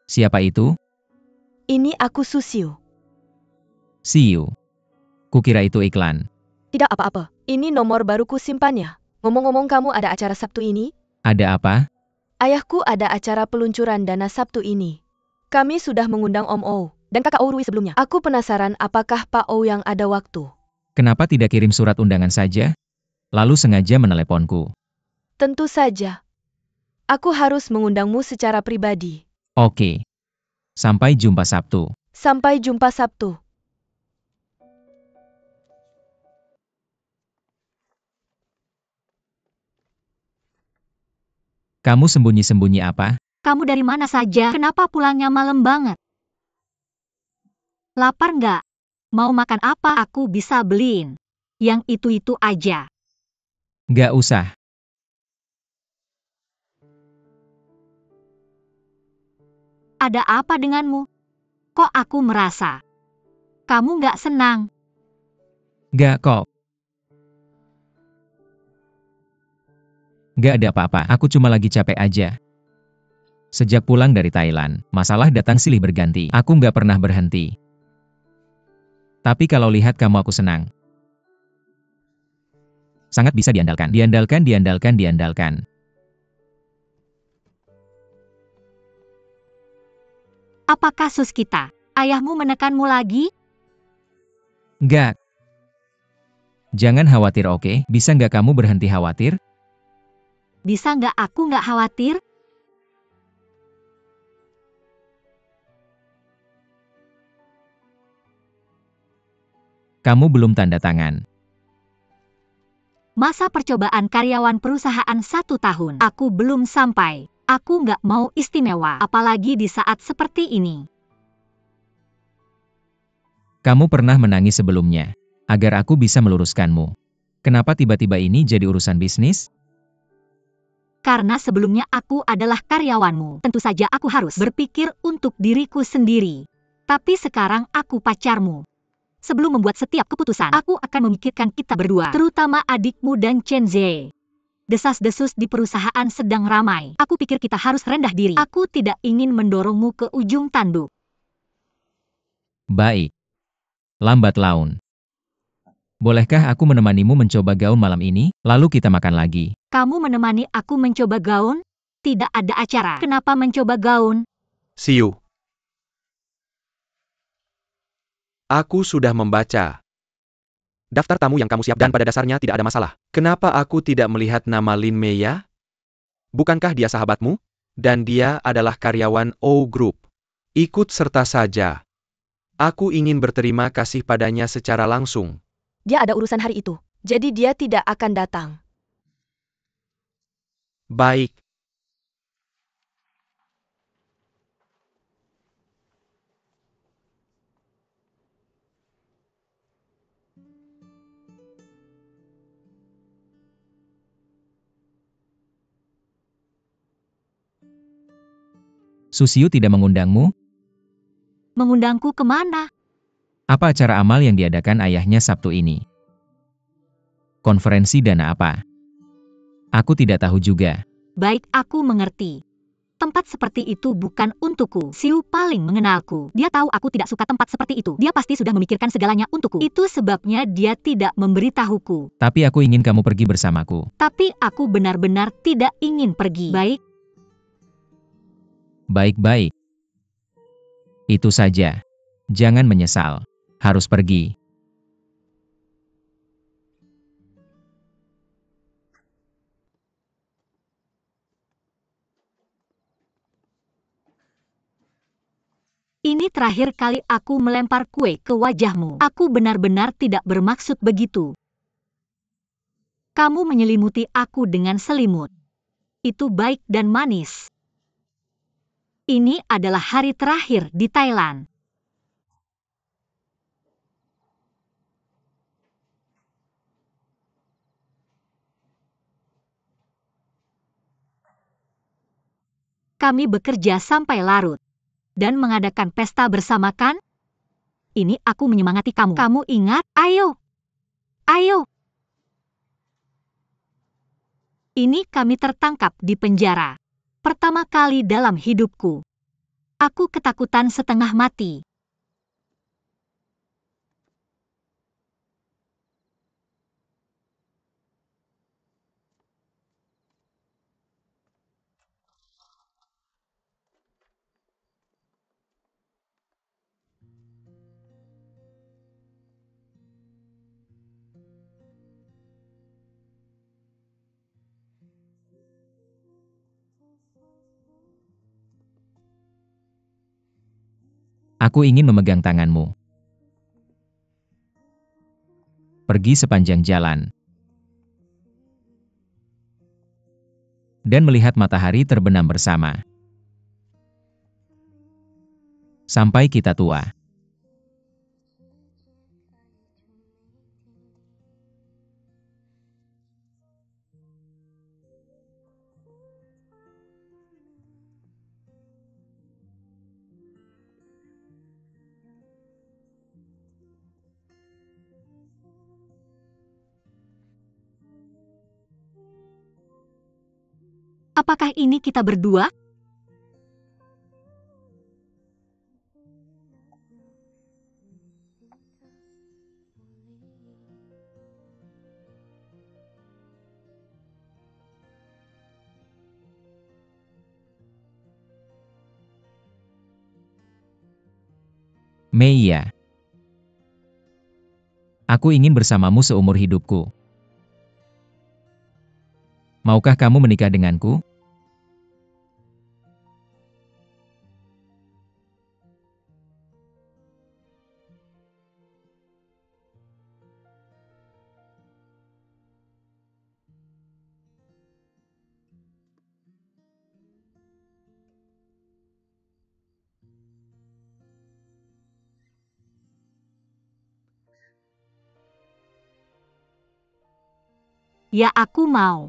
Siapa itu? Ini aku Susiu. Siu. Kukira itu iklan. Tidak apa-apa, ini nomor baruku simpannya. Ngomong-ngomong kamu ada acara Sabtu ini? Ada apa? Ayahku ada acara peluncuran dana Sabtu ini. Kami sudah mengundang Om O dan Kakak Ourui sebelumnya. Aku penasaran apakah Pak O yang ada waktu. Kenapa tidak kirim surat undangan saja? Lalu sengaja meneleponku. Tentu saja. Aku harus mengundangmu secara pribadi. Oke. Sampai jumpa Sabtu. Sampai jumpa Sabtu. Kamu sembunyi-sembunyi apa? Kamu dari mana saja? Kenapa pulangnya malam banget? Lapar nggak? Mau makan apa aku bisa beliin? Yang itu-itu aja. Gak usah. Ada apa denganmu? Kok aku merasa kamu nggak senang? Gak kok. Gak ada apa-apa, aku cuma lagi capek aja. Sejak pulang dari Thailand, masalah datang silih berganti. Aku nggak pernah berhenti. Tapi kalau lihat kamu aku senang. Sangat bisa diandalkan. Diandalkan. Apa kasus kita? Ayahmu menekanmu lagi? Nggak. Jangan khawatir, oke? Bisa nggak kamu berhenti khawatir? Bisa nggak aku nggak khawatir? Kamu belum tanda tangan. Masa percobaan karyawan perusahaan 1 tahun. Aku belum sampai. Aku nggak mau istimewa, apalagi di saat seperti ini. Kamu pernah menangis sebelumnya. Agar aku bisa meluruskanmu. Kenapa tiba-tiba ini jadi urusan bisnis? Karena sebelumnya aku adalah karyawanmu. Tentu saja aku harus berpikir untuk diriku sendiri. Tapi sekarang aku pacarmu. Sebelum membuat setiap keputusan, aku akan memikirkan kita berdua, terutama adikmu dan Chen Zhe. Desas-desus di perusahaan sedang ramai. Aku pikir kita harus rendah diri. Aku tidak ingin mendorongmu ke ujung tanduk. Baik. Lambat laun. Bolehkah aku menemanimu mencoba gaun malam ini? Lalu kita makan lagi. Kamu menemani aku mencoba gaun? Tidak ada acara. Kenapa mencoba gaun? Siu. Aku sudah membaca daftar tamu yang kamu siapkan dan pada dasarnya tidak ada masalah. Kenapa aku tidak melihat nama Lin Meya? Bukankah dia sahabatmu? Dan dia adalah karyawan O Group. Ikut serta saja. Aku ingin berterima kasih padanya secara langsung. Dia ada urusan hari itu, jadi dia tidak akan datang. Baik. Susiu tidak mengundangmu? Mengundangku kemana? Apa acara amal yang diadakan ayahnya Sabtu ini? Konferensi dana apa? Aku tidak tahu juga. Baik, aku mengerti. Tempat seperti itu bukan untukku. Siu paling mengenalku. Dia tahu aku tidak suka tempat seperti itu. Dia pasti sudah memikirkan segalanya untukku. Itu sebabnya dia tidak memberitahuku. Tapi aku ingin kamu pergi bersamaku. Tapi aku benar-benar tidak ingin pergi. Baik. Baik-baik. Itu saja. Jangan menyesal. Harus pergi. Ini terakhir kali aku melempar kue ke wajahmu. Aku benar-benar tidak bermaksud begitu. Kamu menyelimuti aku dengan selimut. Itu baik dan manis. Ini adalah hari terakhir di Thailand. Kami bekerja sampai larut. Dan mengadakan pesta bersama kan? Ini aku menyemangati kamu. Kamu ingat? Ayo! Ayo! Ini kami tertangkap di penjara. Pertama kali dalam hidupku. Aku ketakutan setengah mati. Aku ingin memegang tanganmu. Pergi sepanjang jalan. Dan melihat matahari terbenam bersama. Sampai kita tua. Apakah ini kita berdua? Mei ya. Aku ingin bersamamu seumur hidupku. Maukah kamu menikah denganku? Ya, aku mau.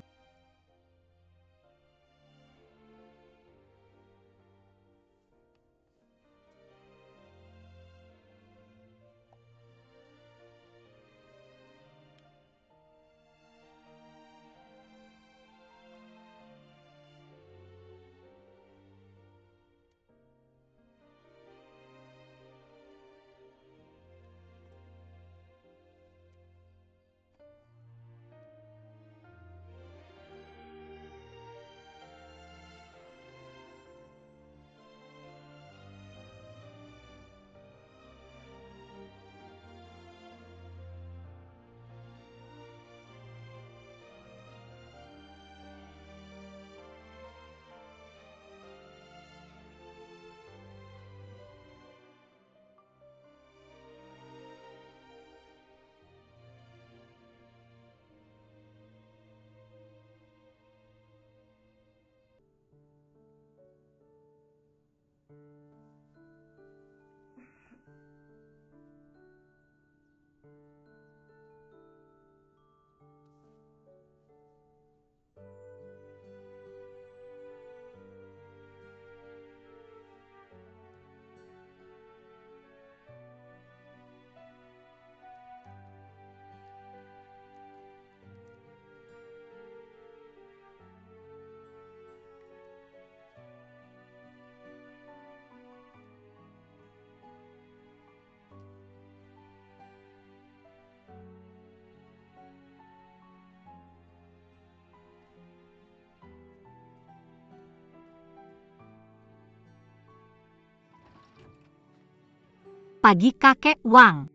Pagi kakek Wang.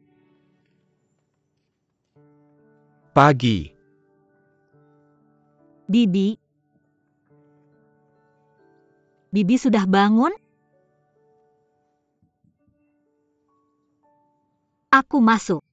Pagi. Bibi. Bibi sudah bangun? Aku masuk.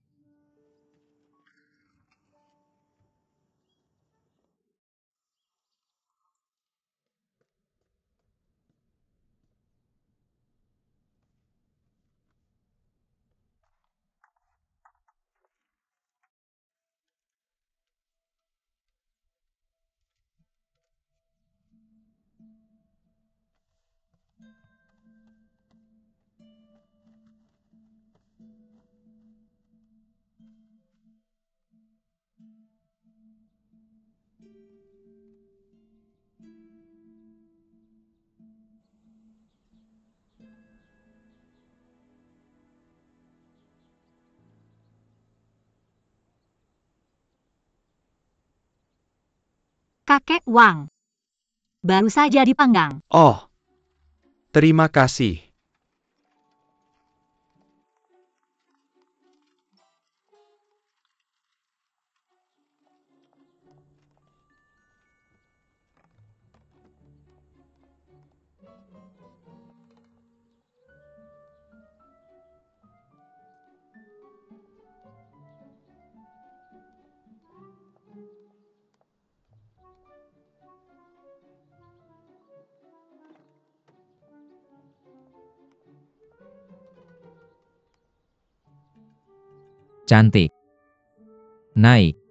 Kakek Wang. Baru saja dipanggang. Oh, terima kasih. Cantik. Naik.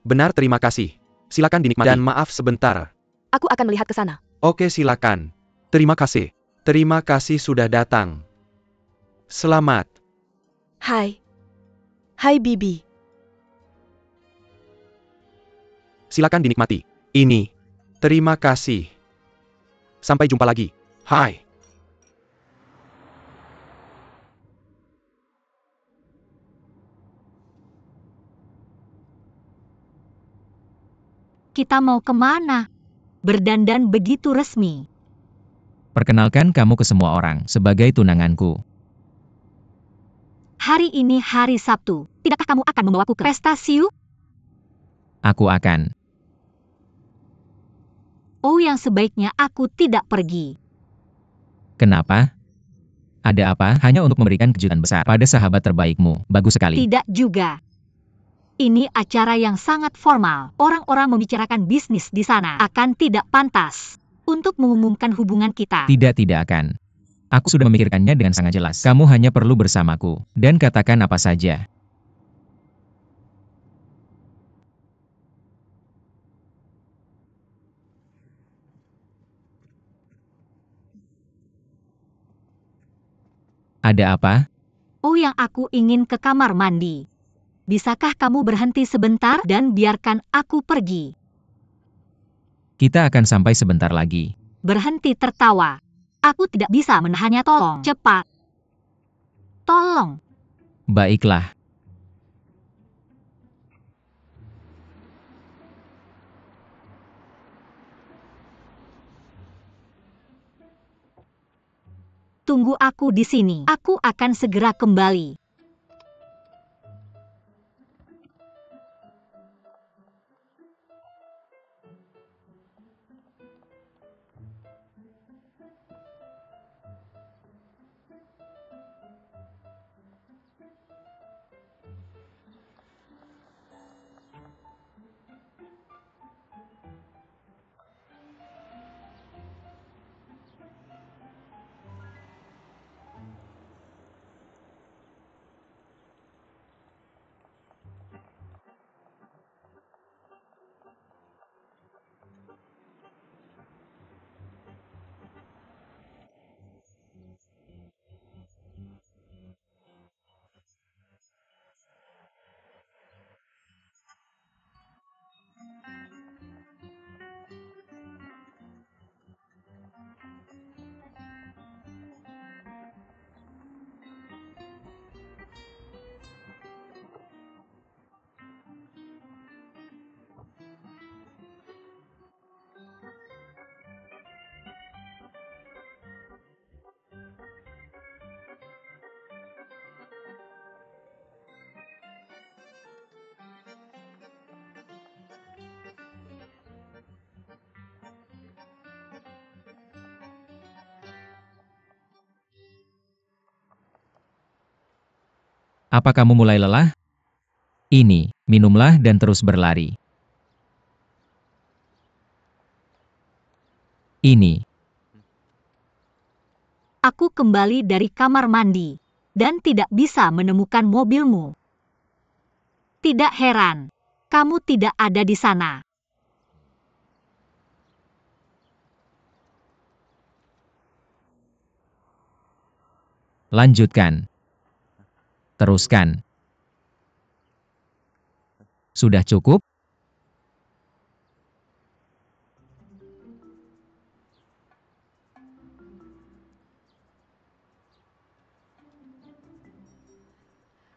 Benar, terima kasih. Silakan dinikmati. Dan maaf sebentar. Aku akan melihat ke sana. Oke, silakan. Terima kasih. Terima kasih sudah datang. Selamat. Hai. Hai Bibi. Silakan dinikmati. Ini. Terima kasih. Sampai jumpa lagi. Hai. Kita mau kemana? Berdandan begitu resmi. Perkenalkan kamu ke semua orang sebagai tunanganku. Hari ini hari Sabtu. Tidakkah kamu akan membawaku ke pesta Siu? Aku akan. Oh, yang sebaiknya aku tidak pergi. Kenapa? Ada apa? Hanya untuk memberikan kejutan besar pada sahabat terbaikmu. Bagus sekali. Tidak juga. Ini acara yang sangat formal. Orang-orang membicarakan bisnis di sana. Akan tidak pantas untuk mengumumkan hubungan kita. Tidak akan. Aku sudah memikirkannya dengan sangat jelas. Kamu hanya perlu bersamaku, dan katakan apa saja. Ada apa? Oh, yang aku ingin ke kamar mandi. Bisakah kamu berhenti sebentar dan biarkan aku pergi? Kita akan sampai sebentar lagi. Berhenti tertawa. Aku tidak bisa menahannya, tolong. Cepat. Tolong. Baiklah. Tunggu aku di sini. Aku akan segera kembali. Apa kamu mulai lelah? Ini, minumlah dan terus berlari. Ini. Aku kembali dari kamar mandi dan tidak bisa menemukan mobilmu. Tidak heran, kamu tidak ada di sana. Lanjutkan. Teruskan. Sudah cukup?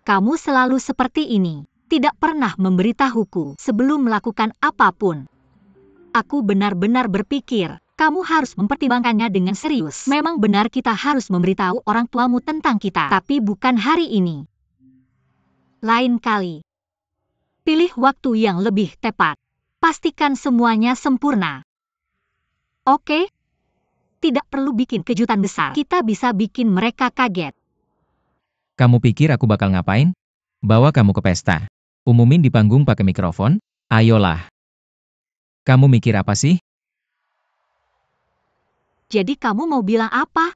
Kamu selalu seperti ini, tidak pernah memberitahuku sebelum melakukan apapun. Aku benar-benar berpikir, kamu harus mempertimbangkannya dengan serius. Memang benar kita harus memberitahu orang tuamu tentang kita, tapi bukan hari ini. Lain kali. Pilih waktu yang lebih tepat. Pastikan semuanya sempurna. Oke? Tidak perlu bikin kejutan besar. Kita bisa bikin mereka kaget. Kamu pikir aku bakal ngapain? Bawa kamu ke pesta. Umumin di panggung pakai mikrofon? Ayolah. Kamu mikir apa sih? Jadi kamu mau bilang apa?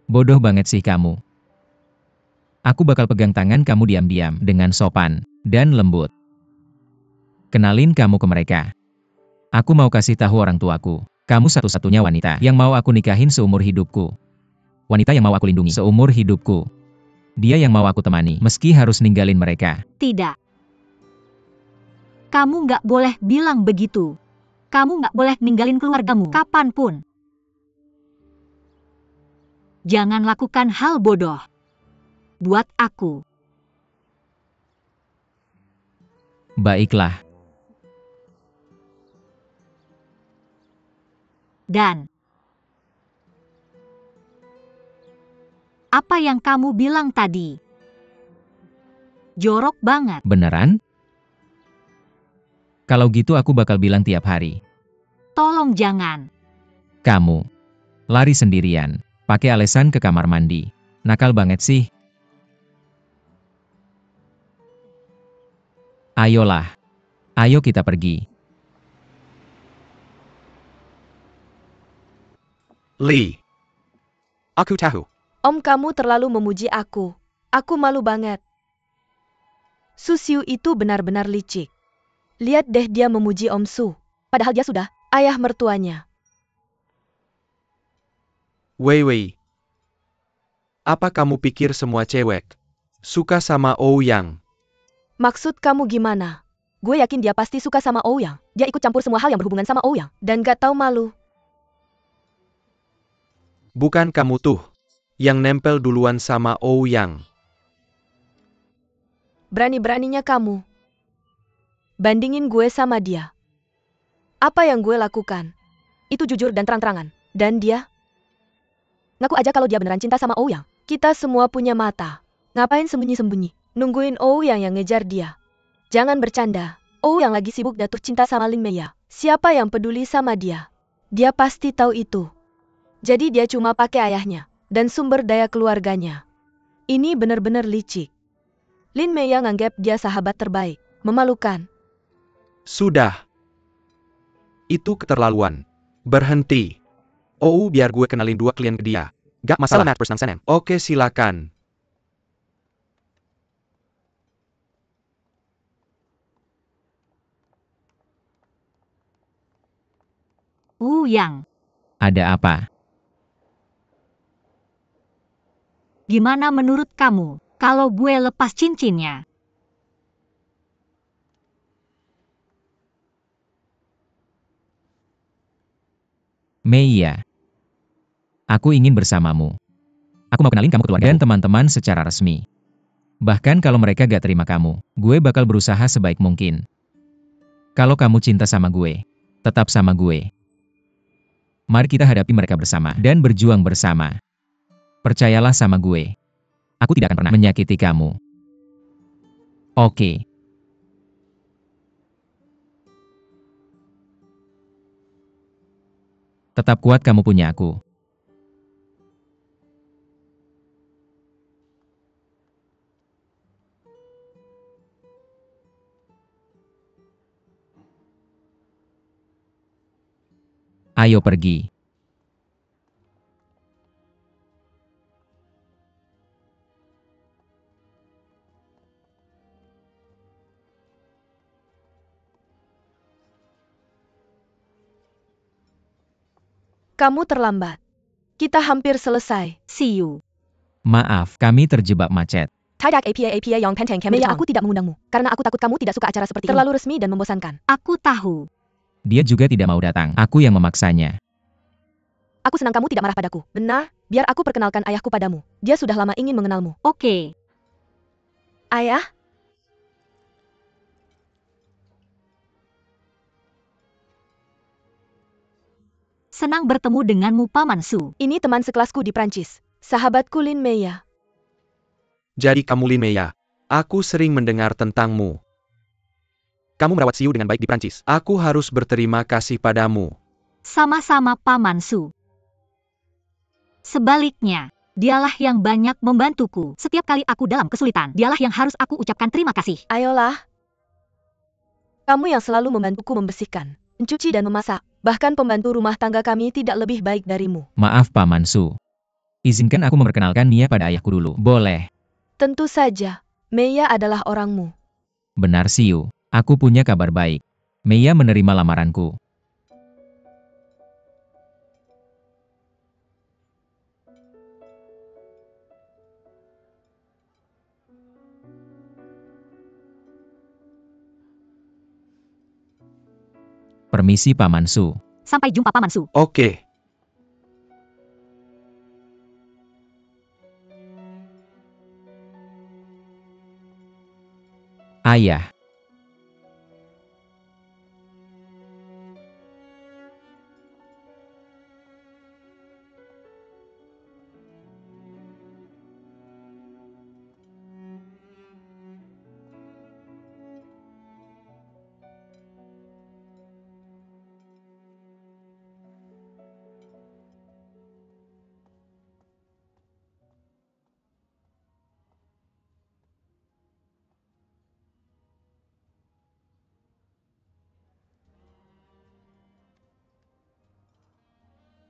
Bodoh banget sih kamu. Aku bakal pegang tangan kamu diam-diam dengan sopan dan lembut. Kenalin kamu ke mereka. Aku mau kasih tahu orang tuaku. Kamu satu-satunya wanita yang mau aku nikahin seumur hidupku. Wanita yang mau aku lindungi seumur hidupku. Dia yang mau aku temani, meski harus ninggalin mereka. Tidak. Kamu nggak boleh bilang begitu. Kamu nggak boleh ninggalin keluargamu kapanpun. Jangan lakukan hal bodoh. Buat aku. Baiklah. Dan apa yang kamu bilang tadi? Jorok banget. Beneran? Kalau gitu aku bakal bilang tiap hari. Tolong jangan. Kamu lari sendirian, pakai alesan ke kamar mandi. Nakal banget sih. Ayolah. Ayo kita pergi. Lee. Aku tahu. Om, kamu terlalu memuji aku. Aku malu banget. Susiu itu benar-benar licik. Lihat deh dia memuji Om Su. Padahal dia sudah ayah mertuanya. Wei. Apa kamu pikir semua cewek suka sama Ouyang? Maksud kamu gimana? Gue yakin dia pasti suka sama Ouyang. Dia ikut campur semua hal yang berhubungan sama Ouyang. Dan gak tahu malu. Bukan kamu tuh yang nempel duluan sama Ouyang. Berani-beraninya kamu bandingin gue sama dia. Apa yang gue lakukan itu jujur dan terang-terangan. Dan dia ngaku aja kalau dia beneran cinta sama Ouyang. Kita semua punya mata. Ngapain sembunyi-sembunyi? Nungguin Ouyang yang ngejar dia. Jangan bercanda. Ouyang lagi sibuk jatuh cinta sama Lin Meiya. Siapa yang peduli sama dia? Dia pasti tahu itu. Jadi dia cuma pakai ayahnya dan sumber daya keluarganya. Ini bener-bener licik. Lin Meiya nganggap dia sahabat terbaik. Memalukan. Sudah. Itu keterlaluan. Berhenti. Oh, biar gue kenalin 2 klien ke dia. Gak masalah. Oke, silakan. Yang. Ada apa? Gimana menurut kamu kalau gue lepas cincinnya? Meiya. Aku ingin bersamamu. Aku mau kenalin kamu ke keluarga dan teman-teman secara resmi. Bahkan kalau mereka gak terima kamu, gue bakal berusaha sebaik mungkin. Kalau kamu cinta sama gue, tetap sama gue. Mari kita hadapi mereka bersama dan berjuang bersama. Percayalah sama gue. Aku tidak akan pernah menyakiti kamu. Oke. Tetap kuat, kamu punya aku. Ayo pergi. Kamu terlambat. Kita hampir selesai. See you. Maaf, kami terjebak macet. Tidak APA yang penting kami. Meia, aku tidak mengundangmu. Karena aku takut kamu tidak suka acara seperti ini. Terlalu resmi dan membosankan. Aku tahu. Dia juga tidak mau datang. Aku yang memaksanya. Aku senang kamu tidak marah padaku. Benar, biar aku perkenalkan ayahku padamu. Dia sudah lama ingin mengenalmu. Oke. Ayah? Senang bertemu denganmu, Paman Su. Ini teman sekelasku di Prancis. Sahabatku Lin Meia. Jadi kamu Lin Meia. Aku sering mendengar tentangmu. Kamu merawat Siu dengan baik di Prancis. Aku harus berterima kasih padamu. Sama-sama, Paman Su. Sebaliknya, dialah yang banyak membantuku. Setiap kali aku dalam kesulitan, dialah yang harus aku ucapkan terima kasih. Ayolah. Kamu yang selalu membantuku membersihkan, mencuci dan memasak. Bahkan pembantu rumah tangga kami tidak lebih baik darimu. Maaf Paman Su. Izinkan aku memperkenalkan Mia pada ayahku dulu. Boleh. Tentu saja, Meia adalah orangmu. Benar Siu. Aku punya kabar baik. Meia menerima lamaranku. Permisi Paman Su. Sampai jumpa, Paman Su. Oke. Ayah.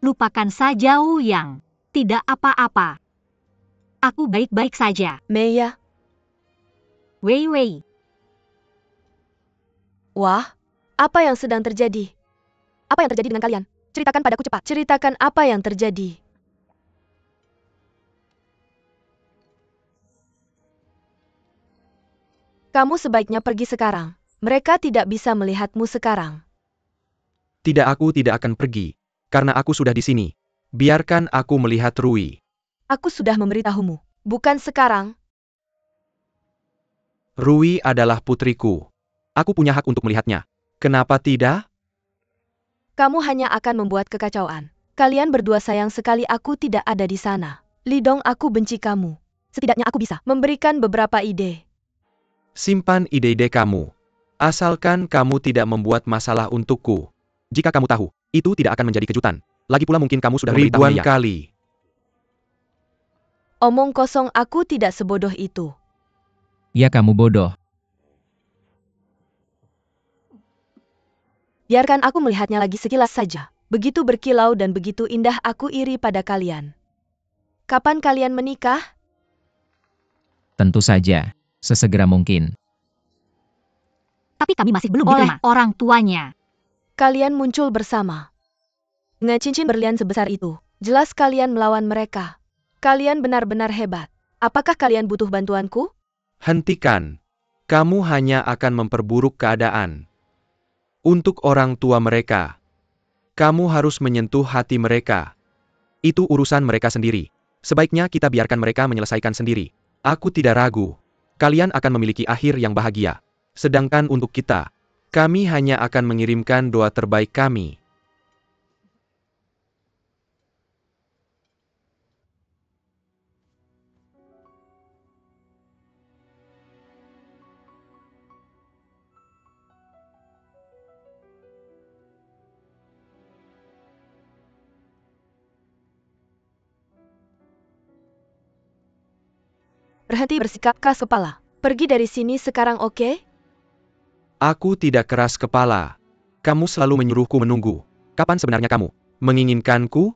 Lupakan saja Wu Yang. Tidak apa-apa. Aku baik-baik saja. Meia, Wei Wei. wah, apa yang sedang terjadi? Apa yang terjadi dengan kalian? Ceritakan padaku cepat. Ceritakan apa yang terjadi. Kamu sebaiknya pergi sekarang. Mereka tidak bisa melihatmu sekarang. Tidak, aku tidak akan pergi. Karena aku sudah di sini. Biarkan aku melihat Rui. Aku sudah memberitahumu. Bukan sekarang. Rui adalah putriku. Aku punya hak untuk melihatnya. Kenapa tidak? Kamu hanya akan membuat kekacauan. Kalian berdua sayang sekali aku tidak ada di sana. Lidong, aku benci kamu. Setidaknya aku bisa memberikan beberapa ide. Simpan ide-ide kamu. Asalkan kamu tidak membuat masalah untukku. Jika kamu tahu, itu tidak akan menjadi kejutan. Lagi pula mungkin kamu sudah ribuan kali. Omong kosong, aku tidak sebodoh itu. Ya kamu bodoh. Biarkan aku melihatnya lagi sekilas saja. Begitu berkilau dan begitu indah, aku iri pada kalian. Kapan kalian menikah? Tentu saja. Sesegera mungkin. Tapi kami masih belum Oleh diterima orang tuanya. Kalian muncul bersama. Dengan cincin berlian sebesar itu, jelas kalian melawan mereka. Kalian benar-benar hebat. Apakah kalian butuh bantuanku? Hentikan. Kamu hanya akan memperburuk keadaan. Untuk orang tua mereka. Kamu harus menyentuh hati mereka. Itu urusan mereka sendiri. Sebaiknya kita biarkan mereka menyelesaikan sendiri. Aku tidak ragu. Kalian akan memiliki akhir yang bahagia. Sedangkan untuk kita, kami hanya akan mengirimkan doa terbaik kami. Berhenti bersikap keras kepala. Pergi dari sini sekarang, oke? Aku tidak keras kepala. Kamu selalu menyuruhku menunggu. Kapan sebenarnya kamu menginginkanku?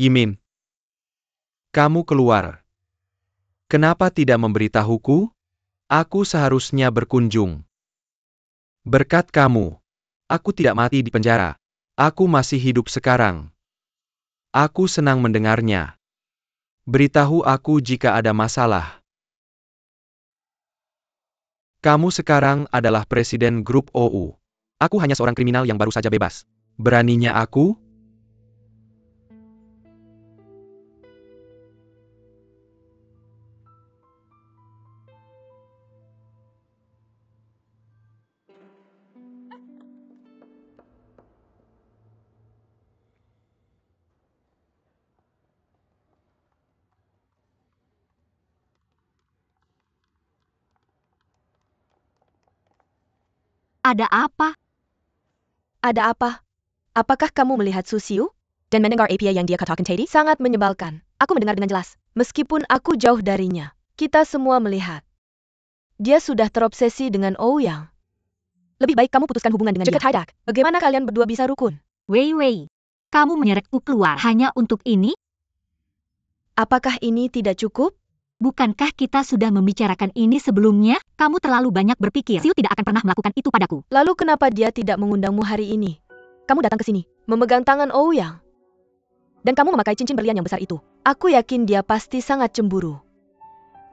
Yimin, kamu keluar. Kenapa tidak memberitahuku? Aku seharusnya berkunjung. Berkat kamu, aku tidak mati di penjara. Aku masih hidup sekarang. Aku senang mendengarnya. Beritahu aku jika ada masalah. Kamu sekarang adalah presiden grup OU. Aku hanya seorang kriminal yang baru saja bebas. Beraninya aku? Ada apa? Ada apa? Apakah kamu melihat Susiu? Dan mendengar API yang dia katakan tadi? Sangat menyebalkan. Aku mendengar dengan jelas. Meskipun aku jauh darinya. Kita semua melihat. Dia sudah terobsesi dengan Ouyang. Lebih baik kamu putuskan hubungan dengan dia. Hadak, bagaimana kalian berdua bisa rukun? Wei, kamu menyeretku keluar hanya untuk ini? Apakah ini tidak cukup? Bukankah kita sudah membicarakan ini sebelumnya? Kamu terlalu banyak berpikir. Siu tidak akan pernah melakukan itu padaku. Lalu kenapa dia tidak mengundangmu hari ini? Kamu datang ke sini, memegang tangan Ouyang. Dan kamu memakai cincin berlian yang besar itu. Aku yakin dia pasti sangat cemburu.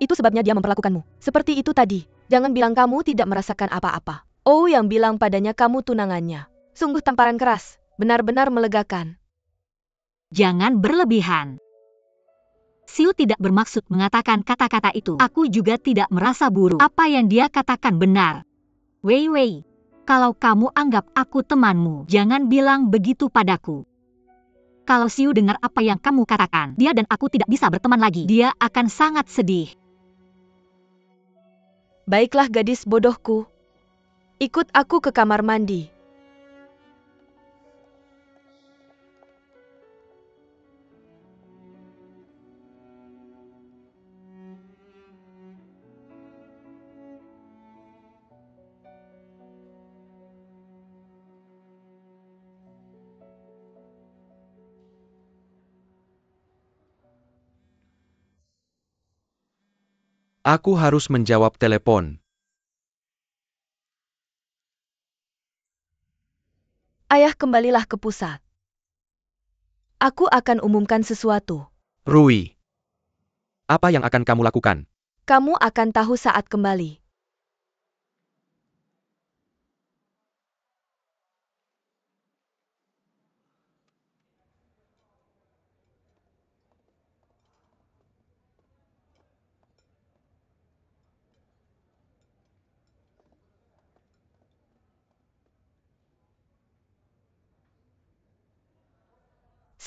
Itu sebabnya dia memperlakukanmu. Seperti itu tadi. Jangan bilang kamu tidak merasakan apa-apa. Ouyang bilang padanya kamu tunangannya. Sungguh tamparan keras. Benar-benar melegakan. Jangan berlebihan. Siu tidak bermaksud mengatakan kata-kata itu. Aku juga tidak merasa buruk. Apa yang dia katakan benar. Wei, kalau kamu anggap aku temanmu, jangan bilang begitu padaku. Kalau Siu dengar apa yang kamu katakan, dia dan aku tidak bisa berteman lagi. Dia akan sangat sedih. Baiklah gadis bodohku. Ikut aku ke kamar mandi. Aku harus menjawab telepon. Ayah, kembalilah ke pusat. Aku akan umumkan sesuatu. Rui, apa yang akan kamu lakukan? Kamu akan tahu saat kembali.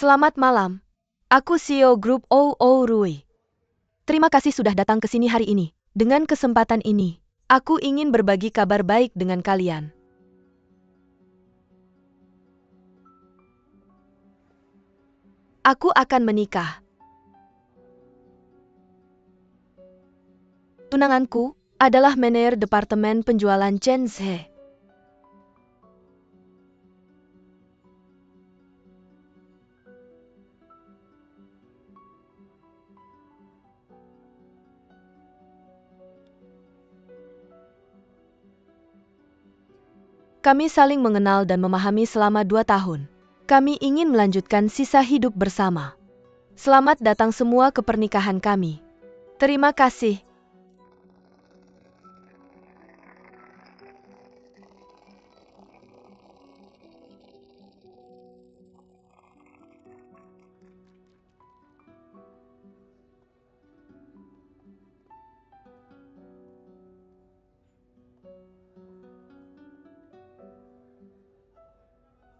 Selamat malam. Aku CEO Grup OO Rui. Terima kasih sudah datang ke sini hari ini. Dengan kesempatan ini, aku ingin berbagi kabar baik dengan kalian. Aku akan menikah. Tunanganku adalah manajer departemen penjualan Chenzhe. Kami saling mengenal dan memahami selama 2 tahun. Kami ingin melanjutkan sisa hidup bersama. Selamat datang semua ke pernikahan kami. Terima kasih.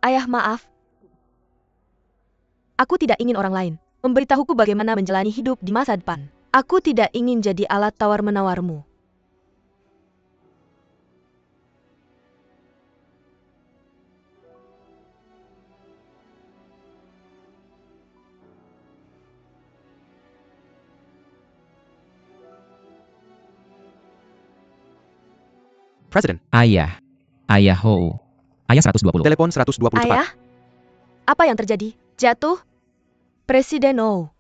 Ayah, maaf. Aku tidak ingin orang lain memberitahuku bagaimana menjalani hidup di masa depan. Aku tidak ingin jadi alat tawar-menawarmu. Presiden, Ayah. Ayah Hou. Ayah 120. telepon 120 cepat. Ayah? Apa yang terjadi? Jatuh? Presiden Oh.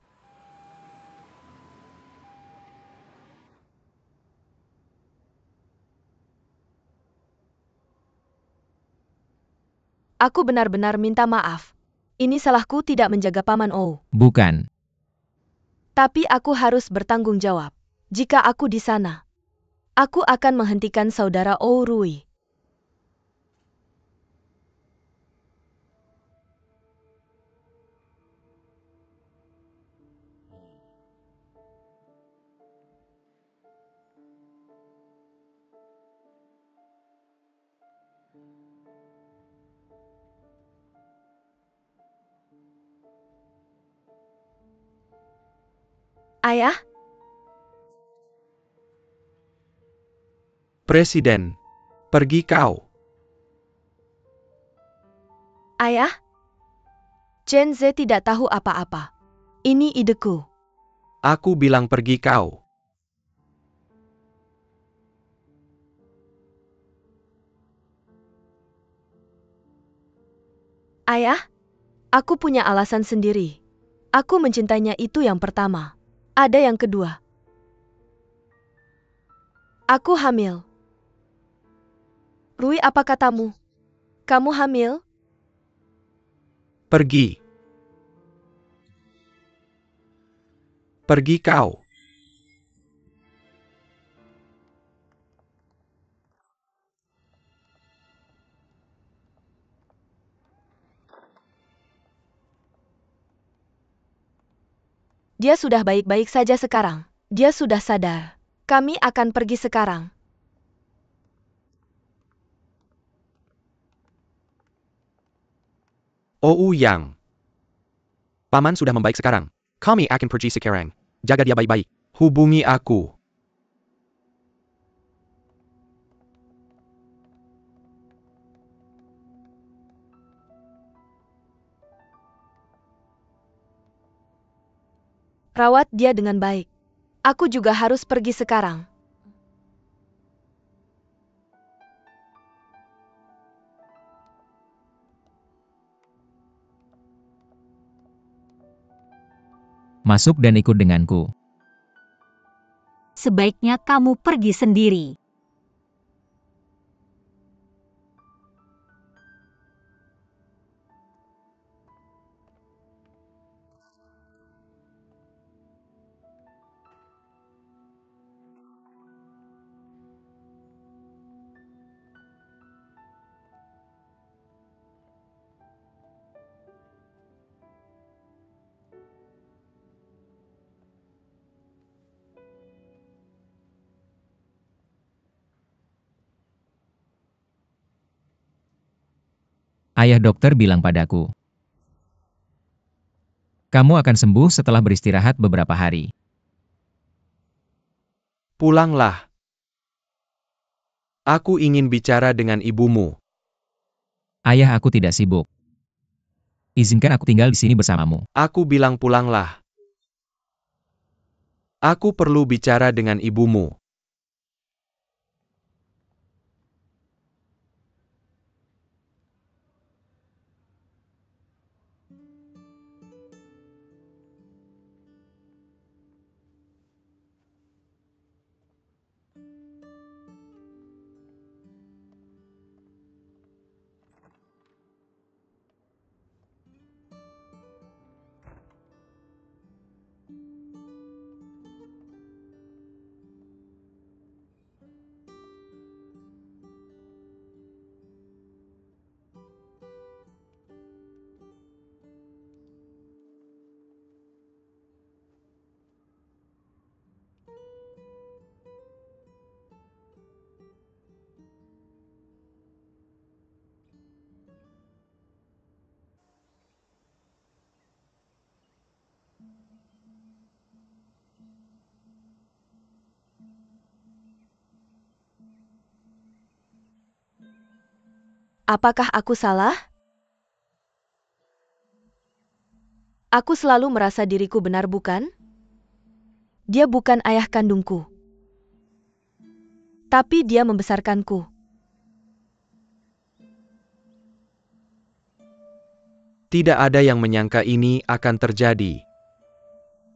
Aku benar-benar minta maaf. Ini salahku tidak menjaga Paman Oh. Bukan. Tapi aku harus bertanggung jawab. Jika aku di sana, aku akan menghentikan saudara Oh Rui. Ayah, Presiden, pergi kau. ayah. Chen Ze tidak tahu apa-apa. Ini ideku. Aku bilang pergi kau. Ayah, aku punya alasan sendiri. Aku mencintainya itu yang pertama. Ada yang kedua. Aku hamil. Rui, apa katamu? Kamu hamil? Pergi. Pergi kau. Dia sudah baik-baik saja sekarang. Dia sudah sadar. Kami akan pergi sekarang. Oh Yang. Paman sudah membaik sekarang. Kami akan pergi sekarang. Jaga dia baik-baik. Hubungi aku. Rawat dia dengan baik. Aku juga harus pergi sekarang. Masuk dan ikut denganku. Sebaiknya kamu pergi sendiri. Ayah dokter bilang padaku. Kamu akan sembuh setelah beristirahat beberapa hari. Pulanglah. Aku ingin bicara dengan ibumu. Ayah, aku tidak sibuk. Izinkan aku tinggal di sini bersamamu. Aku bilang pulanglah. Aku perlu bicara dengan ibumu. Apakah aku salah? Aku selalu merasa diriku benar, bukan? Dia bukan ayah kandungku. Tapi dia membesarkanku. Tidak ada yang menyangka ini akan terjadi.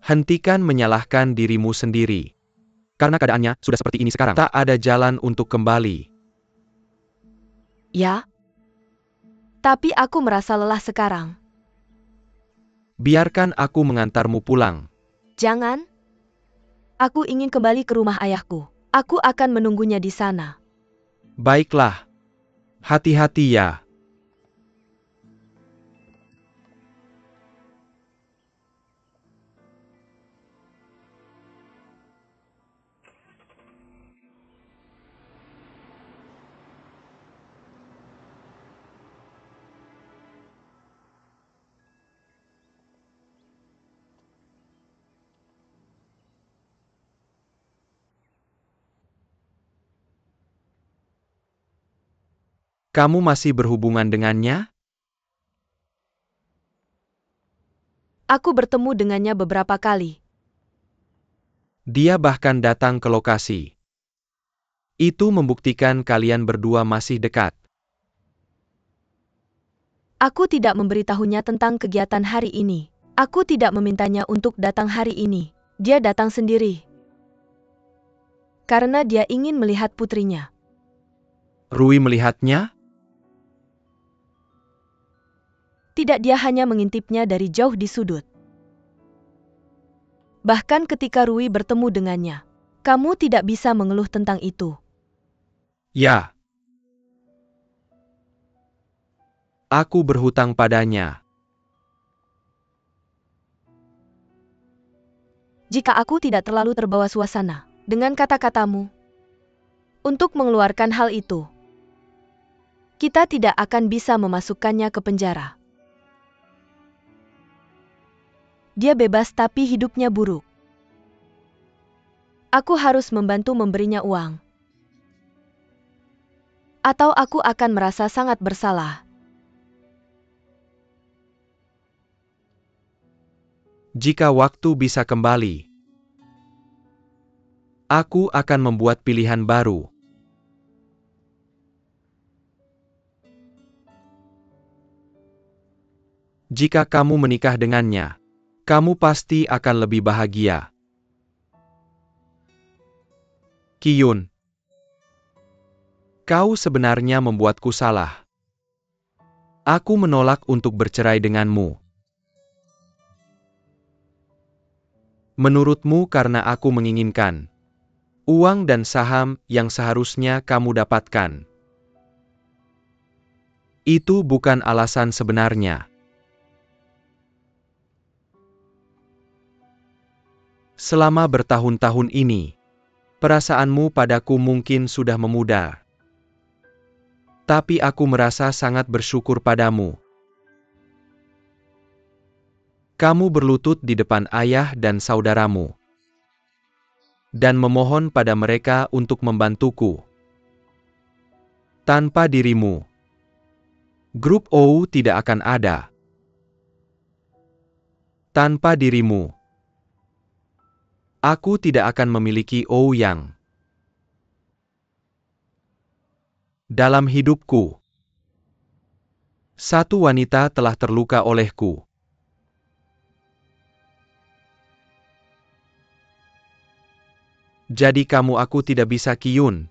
Hentikan menyalahkan dirimu sendiri. Karena keadaannya sudah seperti ini sekarang. Tak ada jalan untuk kembali. Ya? Tapi aku merasa lelah sekarang. Biarkan aku mengantarmu pulang. Jangan. Aku ingin kembali ke rumah ayahku. Aku akan menunggunya di sana. Baiklah. Hati-hati ya. Kamu masih berhubungan dengannya? Aku bertemu dengannya beberapa kali. Dia bahkan datang ke lokasi. Itu membuktikan kalian berdua masih dekat. Aku tidak memberitahunya tentang kegiatan hari ini. Aku tidak memintanya untuk datang hari ini. Dia datang sendiri. Karena dia ingin melihat putrinya. Rui melihatnya? Tidak, dia hanya mengintipnya dari jauh di sudut. Bahkan ketika Rui bertemu dengannya, kamu tidak bisa mengeluh tentang itu. Ya. Aku berhutang padanya. Jika aku tidak terlalu terbawa suasana dengan kata-katamu untuk mengeluarkan hal itu, kita tidak akan bisa memasukkannya ke penjara. Dia bebas tapi hidupnya buruk. Aku harus membantu memberinya uang. Atau aku akan merasa sangat bersalah. Jika waktu bisa kembali, aku akan membuat pilihan baru. Jika kamu menikah dengannya, kamu pasti akan lebih bahagia. Qiyun, kau sebenarnya membuatku salah. Aku menolak untuk bercerai denganmu. Menurutmu karena aku menginginkan uang dan saham yang seharusnya kamu dapatkan. Itu bukan alasan sebenarnya. Selama bertahun-tahun ini, perasaanmu padaku mungkin sudah memudar. Tapi aku merasa sangat bersyukur padamu. Kamu berlutut di depan ayah dan saudaramu. Dan memohon pada mereka untuk membantuku. Tanpa dirimu, grup OU tidak akan ada. Tanpa dirimu, aku tidak akan memiliki Ouyang. Dalam hidupku, satu wanita telah terluka olehku. Jadi kamu aku tidak bisa Qiyun.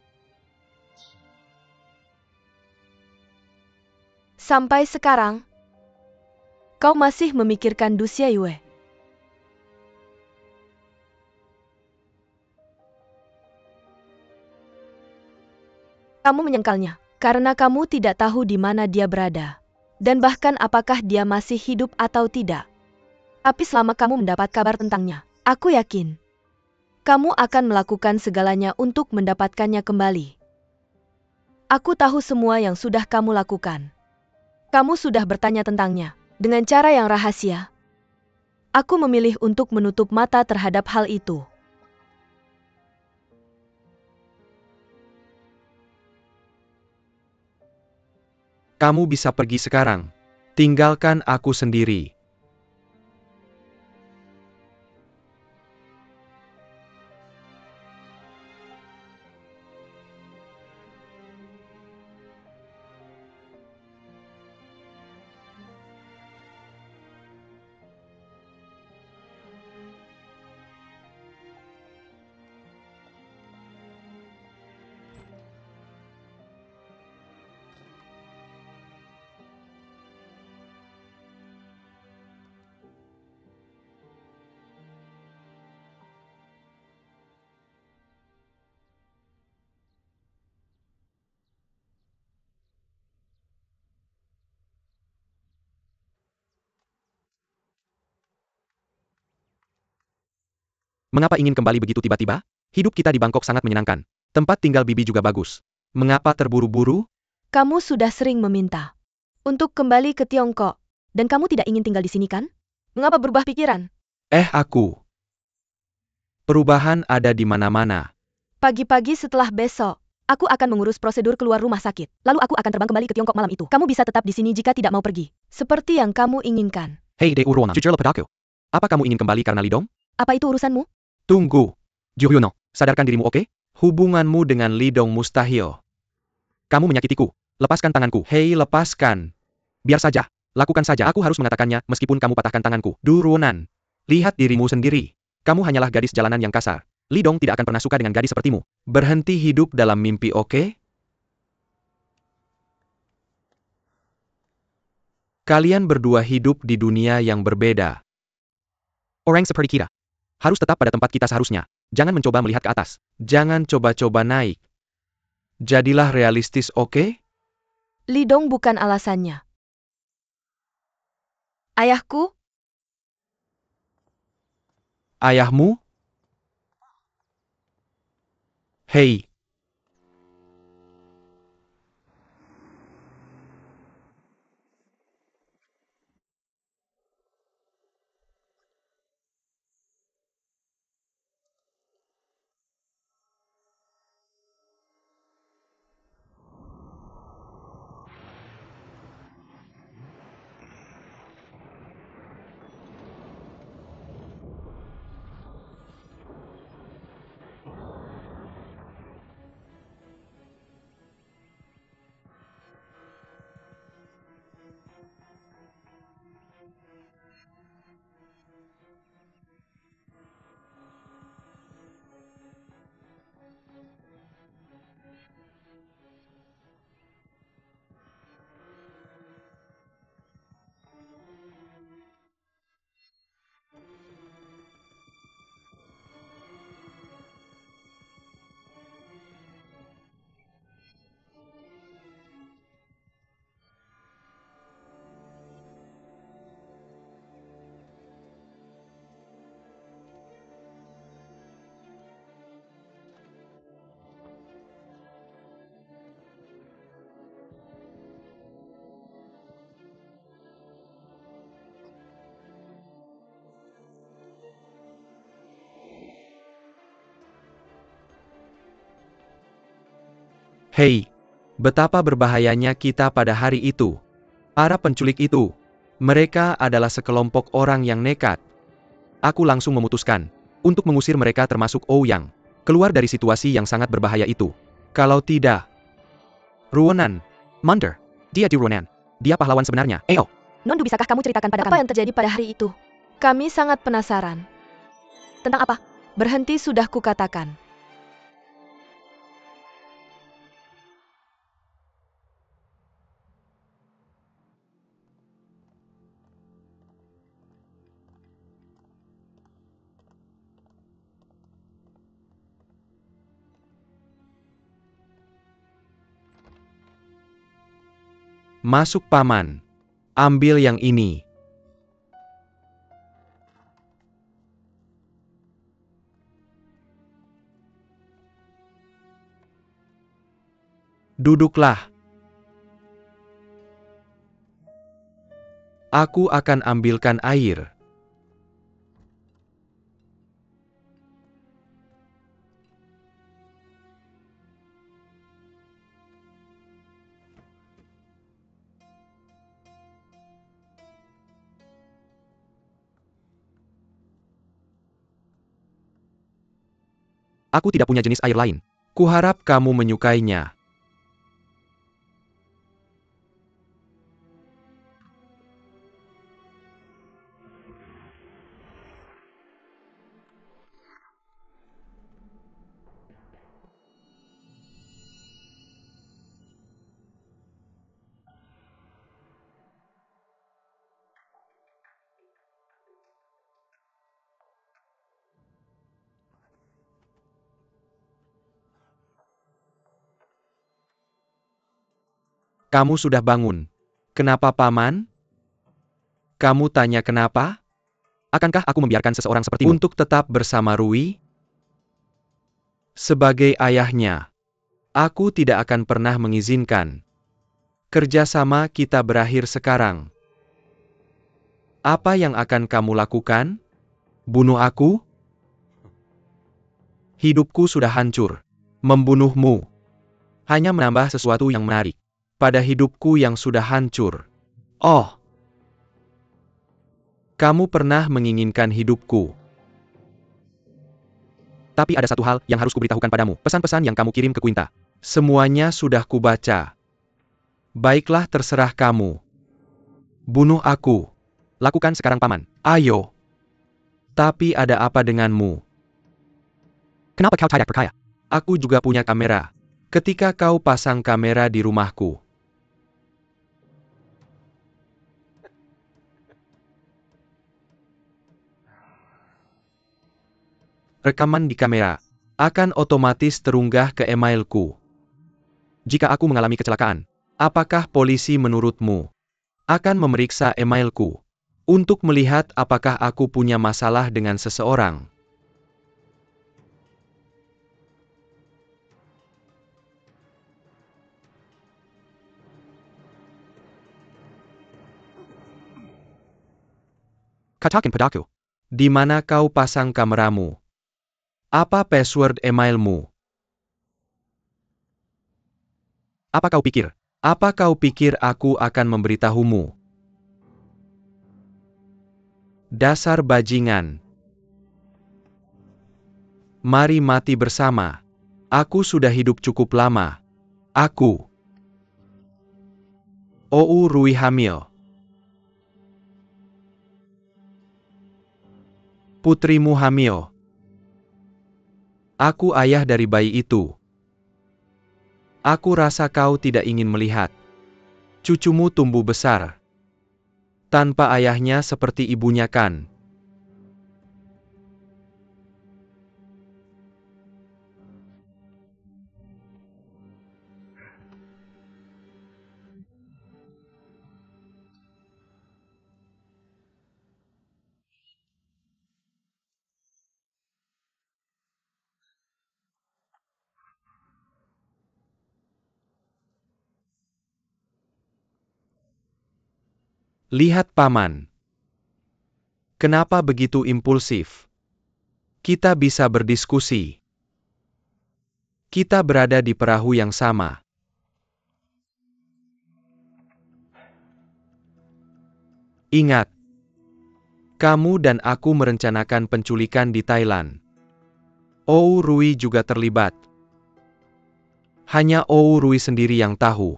Sampai sekarang, kau masih memikirkan Du Xieyue. Kamu menyangkalnya, karena kamu tidak tahu di mana dia berada. Dan bahkan apakah dia masih hidup atau tidak. Tapi selama kamu mendapat kabar tentangnya, aku yakin kamu akan melakukan segalanya untuk mendapatkannya kembali. Aku tahu semua yang sudah kamu lakukan. Kamu sudah bertanya tentangnya, dengan cara yang rahasia. Aku memilih untuk menutup mata terhadap hal itu. Kamu bisa pergi sekarang. Tinggalkan aku sendiri. Mengapa ingin kembali begitu tiba-tiba? Hidup kita di Bangkok sangat menyenangkan. Tempat tinggal Bibi juga bagus. Mengapa terburu-buru? Kamu sudah sering meminta untuk kembali ke Tiongkok, dan kamu tidak ingin tinggal di sini kan? Mengapa berubah pikiran? Aku. Perubahan ada di mana-mana. Pagi-pagi setelah besok, aku akan mengurus prosedur keluar rumah sakit. Lalu aku akan terbang kembali ke Tiongkok malam itu. Kamu bisa tetap di sini jika tidak mau pergi. Seperti yang kamu inginkan. Hei De Urona, jujurlah padaku. Apa kamu ingin kembali karena Lidong? Apa itu urusanmu? Tunggu. Juhyono, sadarkan dirimu oke? Hubunganmu dengan Lidong mustahil. Kamu menyakitiku. Lepaskan tanganku. Hei, lepaskan. Biar saja. Lakukan saja. Aku harus mengatakannya meskipun kamu patahkan tanganku. Durunan. Lihat dirimu sendiri. Kamu hanyalah gadis jalanan yang kasar. Lidong tidak akan pernah suka dengan gadis sepertimu. Berhenti hidup dalam mimpi, oke? Kalian berdua hidup di dunia yang berbeda. Orang seperti kita harus tetap pada tempat kita seharusnya. Jangan mencoba melihat ke atas. Jangan coba-coba naik. Jadilah realistis, oke? Lidong bukan alasannya. Ayahku? Ayahmu? Hei. Hei, betapa berbahayanya kita pada hari itu. Para penculik itu, mereka adalah sekelompok orang yang nekat. Aku langsung memutuskan untuk mengusir mereka termasuk Ouyang, keluar dari situasi yang sangat berbahaya itu. Kalau tidak, Ruonan, Mander, dia di Ruonan. Dia pahlawan sebenarnya. Nondu, bisakah kamu ceritakan pada kami apa yang terjadi pada hari itu? Kami sangat penasaran. Tentang apa? Berhenti sudah kukatakan. Masuk paman. Ambil yang ini. Duduklah. Aku akan ambilkan air. Aku tidak punya jenis air lain. Kuharap kamu menyukainya. Kamu sudah bangun. Kenapa, paman? Kamu tanya kenapa? Akankah aku membiarkan seseorang sepertimu untuk tetap bersama Rui? Sebagai ayahnya, aku tidak akan pernah mengizinkan kerjasama kita berakhir sekarang. Apa yang akan kamu lakukan? Bunuh aku? Hidupku sudah hancur. Membunuhmu hanya menambah sesuatu yang menarik pada hidupku yang sudah hancur. Oh, kamu pernah menginginkan hidupku. Tapi ada satu hal yang harus kuberitahukan padamu. Pesan-pesan yang kamu kirim ke Quinta. Semuanya sudah kubaca. Baiklah, terserah kamu. Bunuh aku. Lakukan sekarang, Paman. Ayo. Tapi ada apa denganmu? Kenapa kau tidak percaya? Aku juga punya kamera. Ketika kau pasang kamera di rumahku, rekaman di kamera akan otomatis terunggah ke emailku. Jika aku mengalami kecelakaan, apakah polisi menurutmu akan memeriksa emailku untuk melihat apakah aku punya masalah dengan seseorang? Katakan padaku, di mana kau pasang kameramu? Apa password emailmu? Apa kau pikir aku akan memberitahumu? Dasar bajingan. Mari mati bersama. Aku sudah hidup cukup lama. Aku. Rui hamil. Putrimu hamil. Aku ayah dari bayi itu. Aku rasa kau tidak ingin melihat cucumu tumbuh besar tanpa ayahnya seperti ibunya, kan? Lihat, Paman. Kenapa begitu impulsif? Kita bisa berdiskusi. Kita berada di perahu yang sama. Ingat, kamu dan aku merencanakan penculikan di Thailand. Rui juga terlibat. Hanya Rui sendiri yang tahu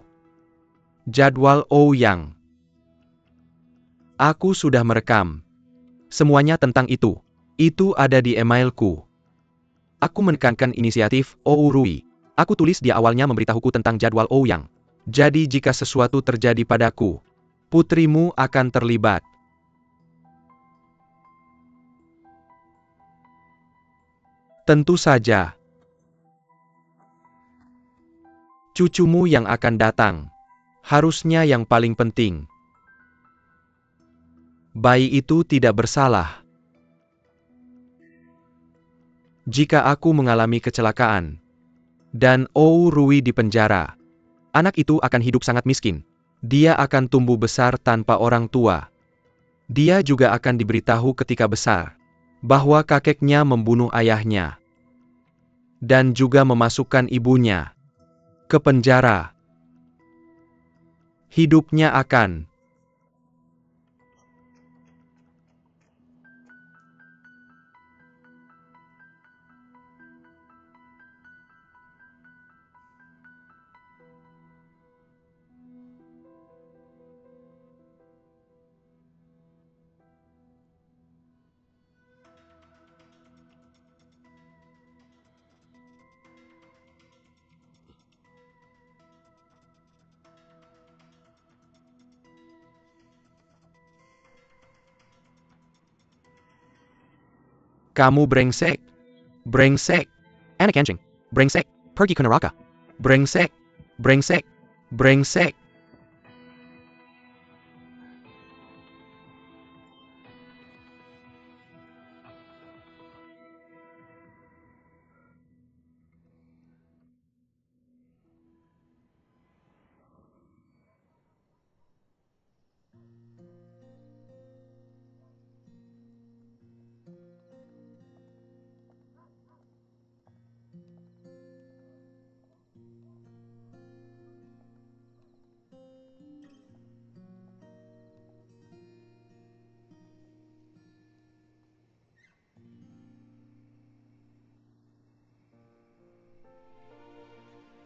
jadwal Yang. Aku sudah merekam semuanya tentang itu. Itu ada di emailku. Aku menekankan inisiatif Rui. Aku tulis dia awalnya memberitahuku tentang jadwal Yang. Jadi jika sesuatu terjadi padaku, putrimu akan terlibat. Tentu saja. Cucumu yang akan datang. Harusnya yang paling penting. Bayi itu tidak bersalah. Jika aku mengalami kecelakaan, dan Rui di penjara, anak itu akan hidup sangat miskin. Dia akan tumbuh besar tanpa orang tua. Dia juga akan diberitahu ketika besar, bahwa kakeknya membunuh ayahnya. Dan juga memasukkan ibunya ke penjara. Hidupnya akan kamu brengsek. Brengsek. Anak anjing. Brengsek. Pergi ke neraka. Brengsek. Brengsek. Brengsek.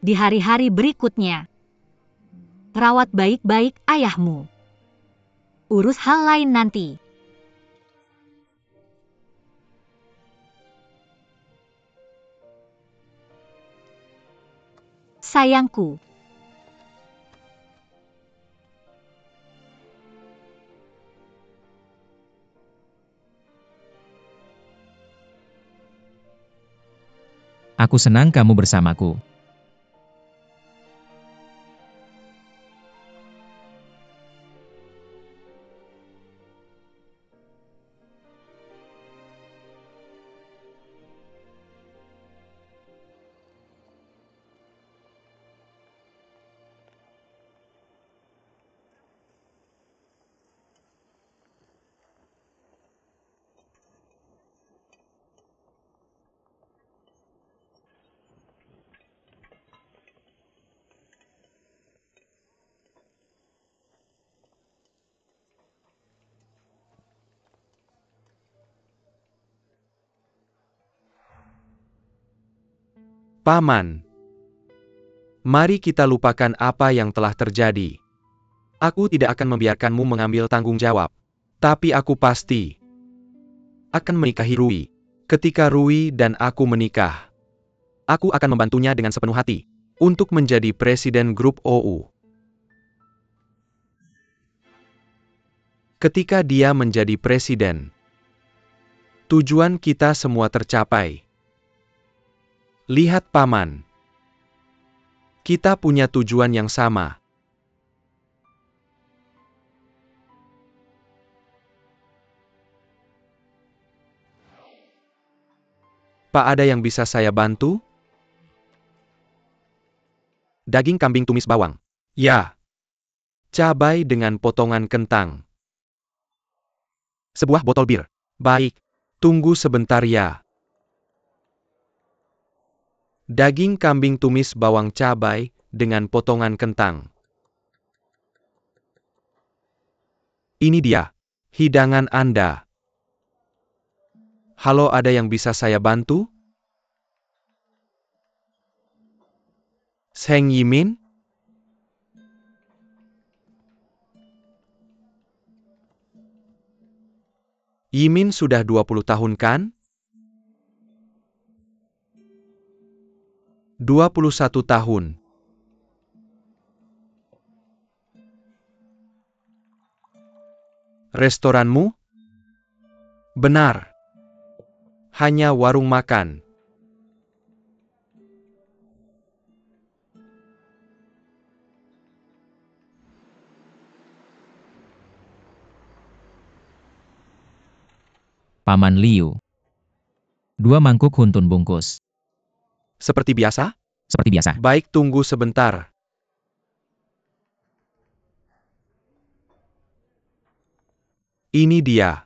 di hari-hari berikutnya. Rawat baik-baik ayahmu. Urus hal lain nanti. Sayangku. Aku senang kamu bersamaku. Paman, mari kita lupakan apa yang telah terjadi. Aku tidak akan membiarkanmu mengambil tanggung jawab. Tapi aku pasti akan menikahi Rui. Ketika Rui dan aku menikah, aku akan membantunya dengan sepenuh hati untuk menjadi presiden grup OU. Ketika dia menjadi presiden, tujuan kita semua tercapai. Lihat Paman, kita punya tujuan yang sama. Pak, ada yang bisa saya bantu? Daging kambing tumis bawang. Ya. Cabai dengan potongan kentang. Sebuah botol bir. Baik. Tunggu sebentar ya. Daging kambing tumis bawang cabai dengan potongan kentang. Ini dia hidangan Anda. Halo, ada yang bisa saya bantu? Seng Yimin? Yimin sudah 20 tahun kan? 21 tahun. Restoranmu? Benar. Hanya warung makan. Paman Liu. 2 mangkuk huntun bungkus. Seperti biasa? Seperti biasa. Baik, tunggu sebentar. Ini dia.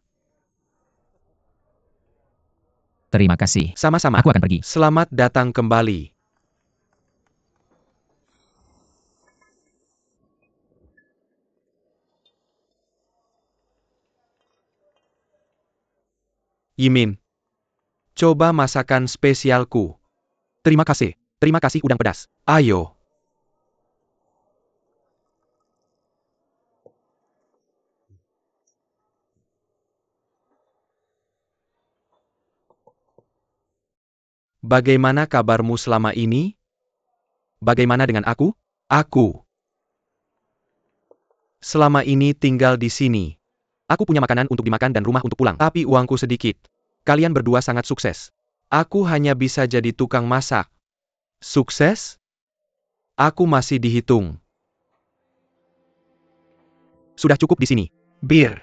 Terima kasih. Sama-sama. Aku akan pergi. Selamat datang kembali. Yimin, coba masakan spesialku. Terima kasih. Terima kasih udang pedas. Ayo. Bagaimana kabarmu selama ini? Bagaimana dengan aku? Aku selama ini tinggal di sini. Aku punya makanan untuk dimakan dan rumah untuk pulang. Tapi uangku sedikit. Kalian berdua sangat sukses. Aku hanya bisa jadi tukang masak. Sukses? Aku masih dihitung. Sudah cukup di sini. Bir.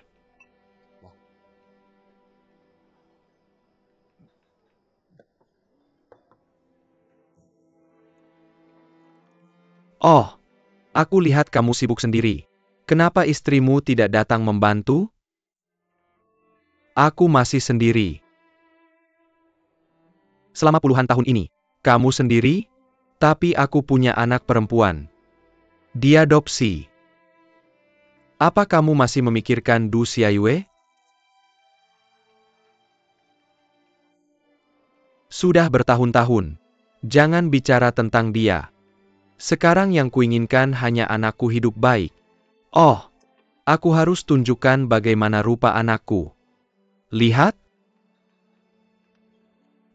Oh, aku lihat kamu sibuk sendiri. Kenapa istrimu tidak datang membantu? Aku masih sendiri. Selama puluhan tahun ini, kamu sendiri? Tapi aku punya anak perempuan. Diadopsi. Apa kamu masih memikirkan Du Xiaiyue? Sudah bertahun-tahun. Jangan bicara tentang dia. Sekarang yang kuinginkan hanya anakku hidup baik. Oh, aku harus tunjukkan bagaimana rupa anakku. Lihat.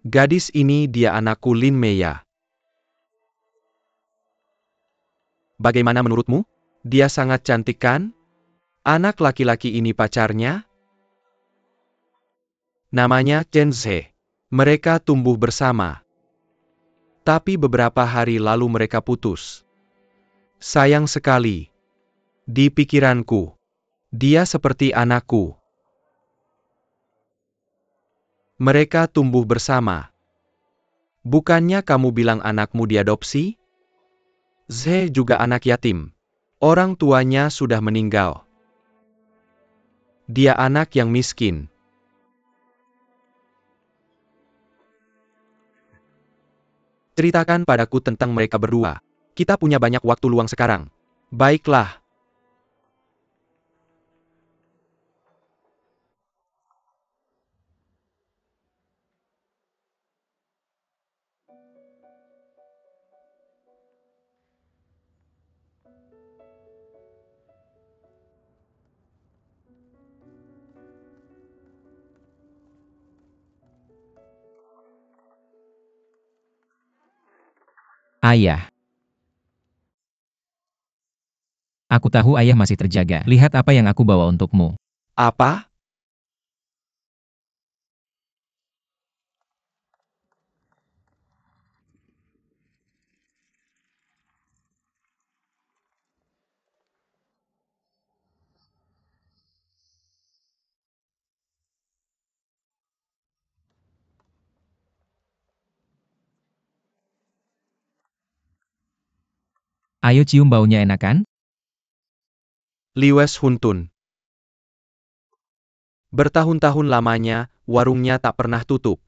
Gadis ini dia anakku Lin Meya. Bagaimana menurutmu? Dia sangat cantik kan? Anak laki-laki ini pacarnya? Namanya Chen Zhe. Mereka tumbuh bersama. Tapi beberapa hari lalu mereka putus. Sayang sekali. Di pikiranku, dia seperti anakku. Mereka tumbuh bersama. Bukannya kamu bilang anakmu diadopsi? Zhe juga anak yatim. Orang tuanya sudah meninggal. Dia anak yang miskin. Ceritakan padaku tentang mereka berdua. Kita punya banyak waktu luang sekarang. Baiklah. Ayah. Aku tahu ayah masih terjaga. Lihat apa yang aku bawa untukmu. Apa? Ayo cium baunya enak kan? Liwes Huntun. Bertahun-tahun lamanya, warungnya tak pernah tutup.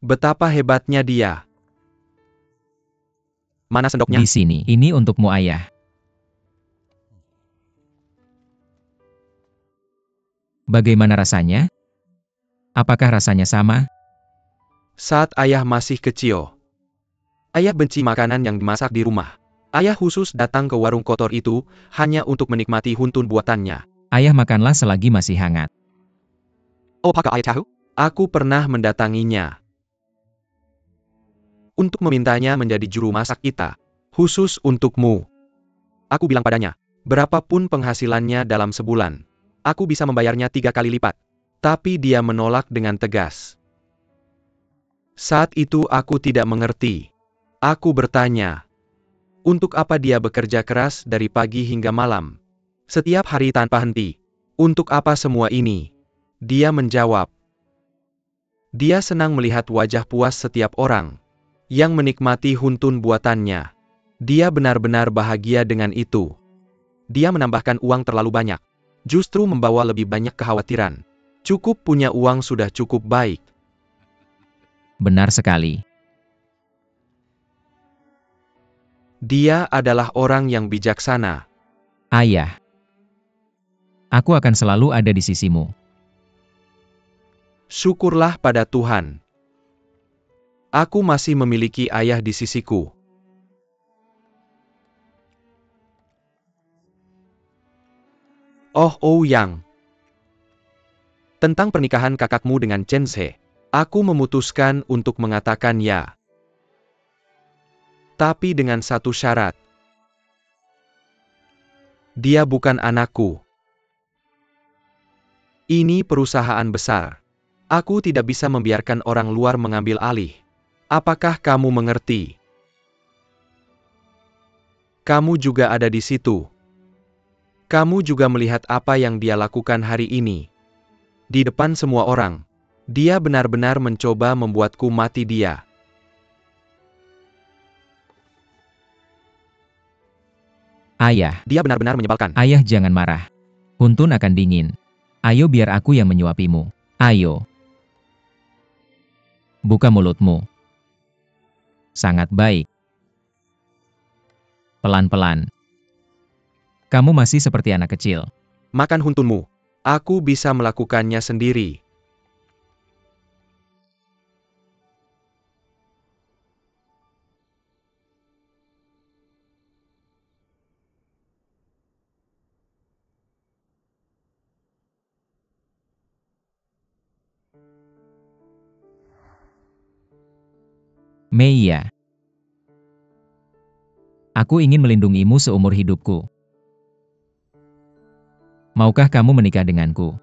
Betapa hebatnya dia. Mana sendoknya? Di sini. Ini untukmu ayah. Bagaimana rasanya? Apakah rasanya sama? Saat ayah masih kecil, ayah benci makanan yang dimasak di rumah. Ayah khusus datang ke warung kotor itu, hanya untuk menikmati huntun buatannya. Ayah makanlah selagi masih hangat. Oh, apakah ayah tahu? Aku pernah mendatanginya. Untuk memintanya menjadi juru masak kita. Khusus untukmu. Aku bilang padanya, berapapun penghasilannya dalam sebulan, aku bisa membayarnya 3 kali lipat. Tapi dia menolak dengan tegas. Saat itu aku tidak mengerti. Aku bertanya, untuk apa dia bekerja keras dari pagi hingga malam? Setiap hari tanpa henti. Untuk apa semua ini? Dia menjawab. Dia senang melihat wajah puas setiap orang yang menikmati huntun buatannya. Dia benar-benar bahagia dengan itu. Dia menambahkan uang terlalu banyak. Justru membawa lebih banyak kekhawatiran. Cukup punya uang sudah cukup baik. Benar sekali. Dia adalah orang yang bijaksana. Ayah. Aku akan selalu ada di sisimu. Syukurlah pada Tuhan. Aku masih memiliki ayah di sisiku. Oh Yang. Tentang pernikahan kakakmu dengan Chen Zhe, aku memutuskan untuk mengatakan ya. Tapi dengan satu syarat. Dia bukan anakku. Ini perusahaan besar. Aku tidak bisa membiarkan orang luar mengambil alih. Apakah kamu mengerti? Kamu juga ada di situ. Kamu juga melihat apa yang dia lakukan hari ini. Di depan semua orang. Dia benar-benar mencoba membuatku mati dia. Ayah. Dia benar-benar menyebalkan. Ayah jangan marah. Huntun akan dingin. Ayo biar aku yang menyuapimu. Ayo. Buka mulutmu. Sangat baik. Pelan-pelan. Kamu masih seperti anak kecil. Makan huntunmu. Aku bisa melakukannya sendiri. Mei. Aku ingin melindungimu seumur hidupku. Maukah kamu menikah denganku?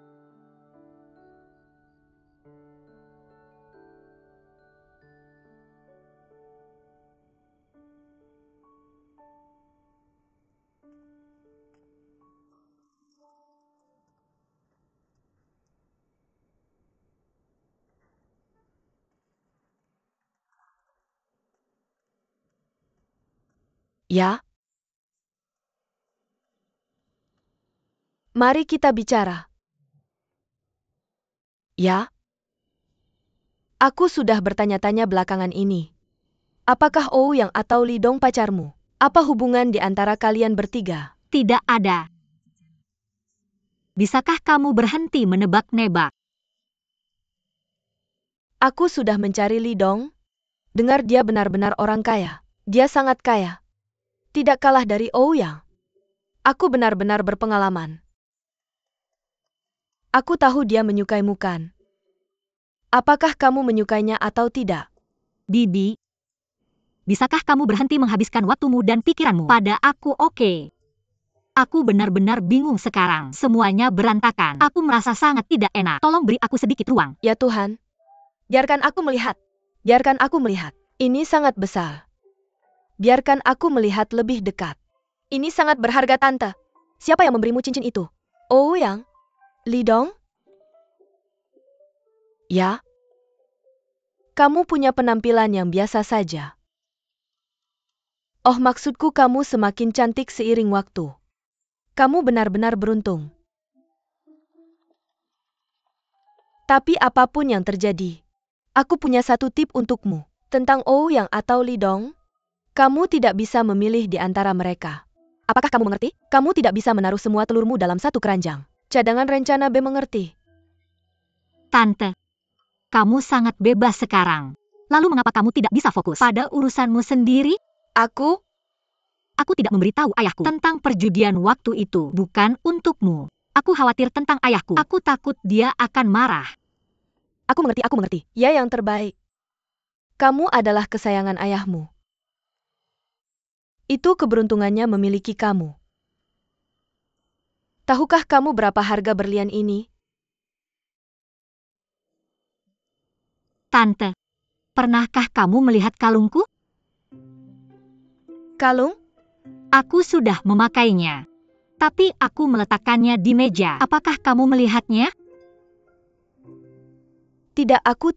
Ya? Mari kita bicara. Ya? Aku sudah bertanya-tanya belakangan ini. Apakah Ouyang atau Lidong pacarmu? Apa hubungan di antara kalian bertiga? Tidak ada. Bisakah kamu berhenti menebak-nebak? Aku sudah mencari Lidong. Dengar dia benar-benar orang kaya. Dia sangat kaya. Tidak kalah dari Ouyang. Aku benar-benar berpengalaman. Aku tahu dia menyukaimu kan? Apakah kamu menyukainya atau tidak? Bibi, bisakah kamu berhenti menghabiskan waktumu dan pikiranmu pada aku? Oke. Aku benar-benar bingung sekarang. Semuanya berantakan. Aku merasa sangat tidak enak. Tolong beri aku sedikit ruang. Ya Tuhan. Biarkan aku melihat. Biarkan aku melihat. Ini sangat besar. Biarkan aku melihat lebih dekat. Ini sangat berharga, Tante. Siapa yang memberimu cincin itu? Ouyang? Lidong? Ya? Kamu punya penampilan yang biasa saja. Oh, maksudku kamu semakin cantik seiring waktu. Kamu benar-benar beruntung. Tapi apapun yang terjadi, aku punya satu tip untukmu. Tentang Ouyang atau Lidong, kamu tidak bisa memilih di antara mereka. Apakah kamu mengerti? Kamu tidak bisa menaruh semua telurmu dalam satu keranjang. Cadangan rencana B mengerti. Tante, kamu sangat bebas sekarang. Lalu mengapa kamu tidak bisa fokus pada urusanmu sendiri? Aku tidak memberitahu ayahku tentang perjudian waktu itu. Bukan untukmu. Aku khawatir tentang ayahku. Aku takut dia akan marah. Aku mengerti. Ya, yang terbaik. Kamu adalah kesayangan ayahmu. Itu keberuntungannya memiliki kamu. Tahukah kamu berapa harga berlian ini? Tante, pernahkah kamu melihat kalungku? Kalung? Aku sudah memakainya. Tapi aku meletakkannya di meja. Apakah kamu melihatnya? Tidak, aku